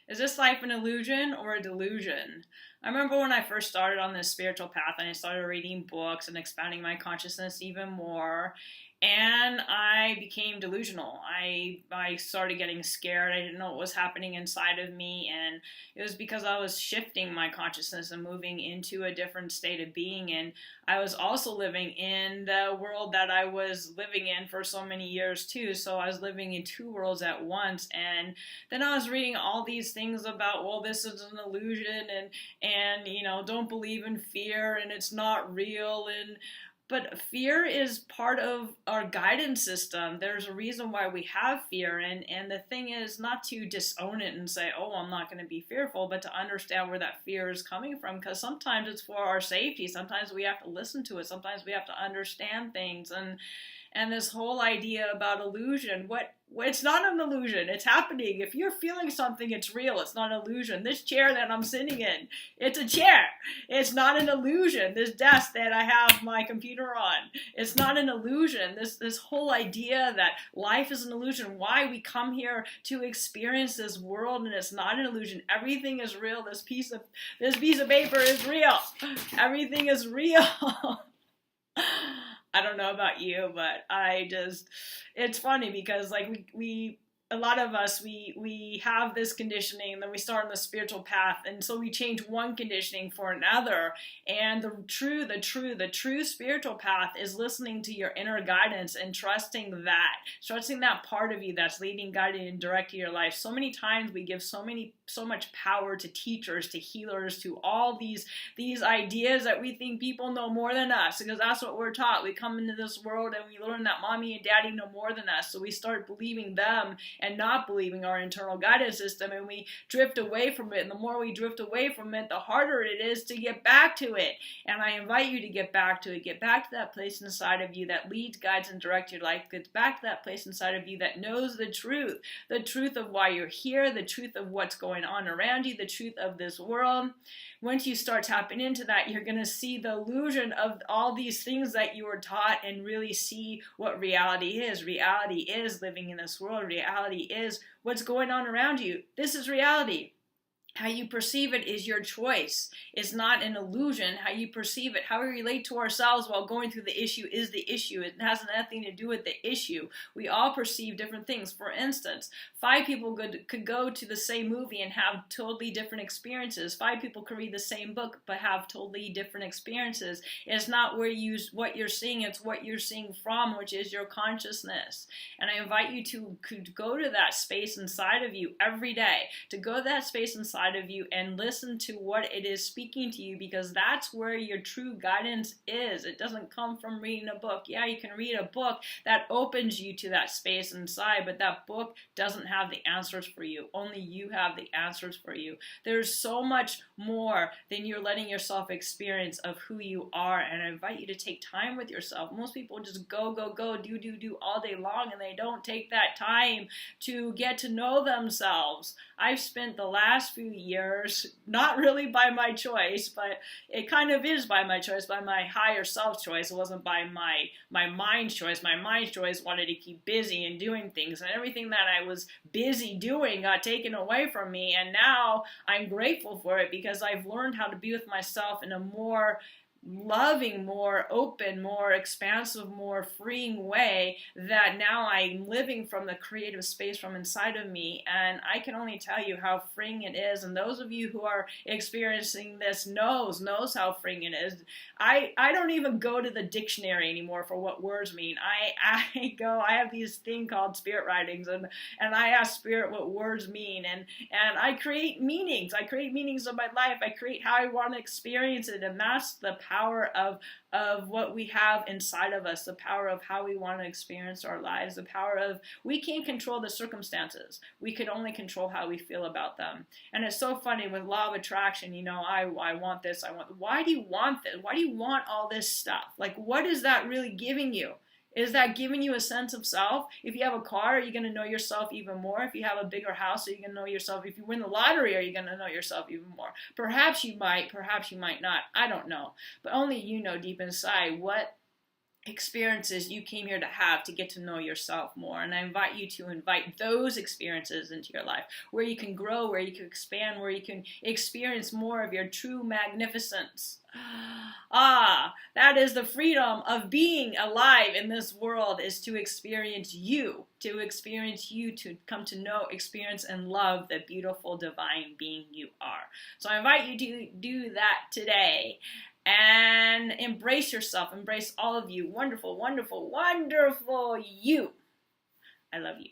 Is this life an illusion or a delusion? I remember when I first started on this spiritual path and I started reading books and expanding my consciousness even more, and I became delusional. I started getting scared. I didn't know what was happening inside of me, and it was because I was shifting my consciousness and moving into a different state of being. And I was also living in the world that I was living in for so many years too. So I was living in two worlds at once. And then I was reading all these things about, well, this is an illusion, and don't believe in fear, and it's not real. And but fear is part of our guidance system. There's a reason why we have fear. And the thing is not to disown it and say, oh, I'm not going to be fearful, but to understand where that fear is coming from. Because sometimes it's for our safety. Sometimes we have to listen to it. Sometimes we have to understand things. And this whole idea about illusion, it's not an illusion. It's happening. If you're feeling something, it's real. It's not an illusion. This chair that I'm sitting in, it's a chair. It's not an illusion. This desk that I have my computer on, it's not an illusion. This whole idea that life is an illusion, why we come here to experience this world, and it's not an illusion. Everything is real. This piece of paper is real. Everything is real. I don't know about you, but it's funny because like a lot of us, we have this conditioning, and then we start on the spiritual path, and so we change one conditioning for another. And the true spiritual path is listening to your inner guidance and trusting that part of you that's leading, guiding, and directing your life. So many times we give so much power to teachers, to healers, to all these ideas that we think people know more than us, because that's what we're taught. We come into this world and we learn that mommy and daddy know more than us, so we start believing them and not believing our internal guidance system, and we drift away from it. And the more we drift away from it, the harder it is to get back to it. And I invite you to get back to it. Get back to that place inside of you that leads, guides, and directs your life. Get back to that place inside of you that knows the truth of why you're here, the truth of what's going on around you, the truth of this world. Once you start tapping into that, you're going to see the illusion of all these things that you were taught and really see what reality is. Reality is living in this world. Reality is what's going on around you. This is reality. How you perceive it is your choice. It's not an illusion. How you perceive it, how we relate to ourselves while going through the issue is the issue. It has nothing to do with the issue. We all perceive different things. For instance, 5 people could go to the same movie and have totally different experiences. 5 people could read the same book but have totally different experiences. It's not what you're seeing, it's what you're seeing from, which is your consciousness. And I invite you to go to that space inside of you every day, to go to that space inside of you and listen to what it is speaking to you, because that's where your true guidance is. It doesn't come from reading a book. Yeah, you can read a book that opens you to that space inside, but that book doesn't have the answers for you. Only you have the answers for you. There's so much more than you're letting yourself experience of who you are, and I invite you to take time with yourself. Most people just go, do all day long, and they don't take that time to get to know themselves. I've spent the last few years, not really by my choice, but it kind of is by my choice, by my higher self choice. It wasn't by my mind's choice. My mind's choice wanted to keep busy and doing things, and everything that I was busy doing got taken away from me, and now I'm grateful for it because I've learned how to be with myself in a more loving, more open, more expansive, more freeing way, that now I'm living from the creative space from inside of me. And I can only tell you how freeing it is. And those of you who are experiencing this knows how freeing it is. I don't even go to the dictionary anymore for what words mean. I have these thing called spirit writings, and I ask spirit what words mean, and I create meanings. I create meanings of my life. I create how I want to experience it, and that's the power of what we have inside of us, the power of how we want to experience our lives, the power of, we can't control the circumstances. We could only control how we feel about them. And it's so funny with law of attraction, I want this, why do you want this? Why do you want all this stuff? Like, what is that really giving you? Is that giving you a sense of self? If you have a car, are you going to know yourself even more? If you have a bigger house, are you going to know yourself? If you win the lottery, are you going to know yourself even more? Perhaps you might not. I don't know. But only you know deep inside what experiences you came here to have to get to know yourself more. And I invite you to invite those experiences into your life, where you can grow, where you can expand, where you can experience more of your true magnificence. That is the freedom of being alive in this world, is to experience you, to come to know, experience, and love the beautiful divine being you are. So I invite you to do that today. And embrace yourself. Embrace all of you. Wonderful, wonderful, wonderful you. I love you.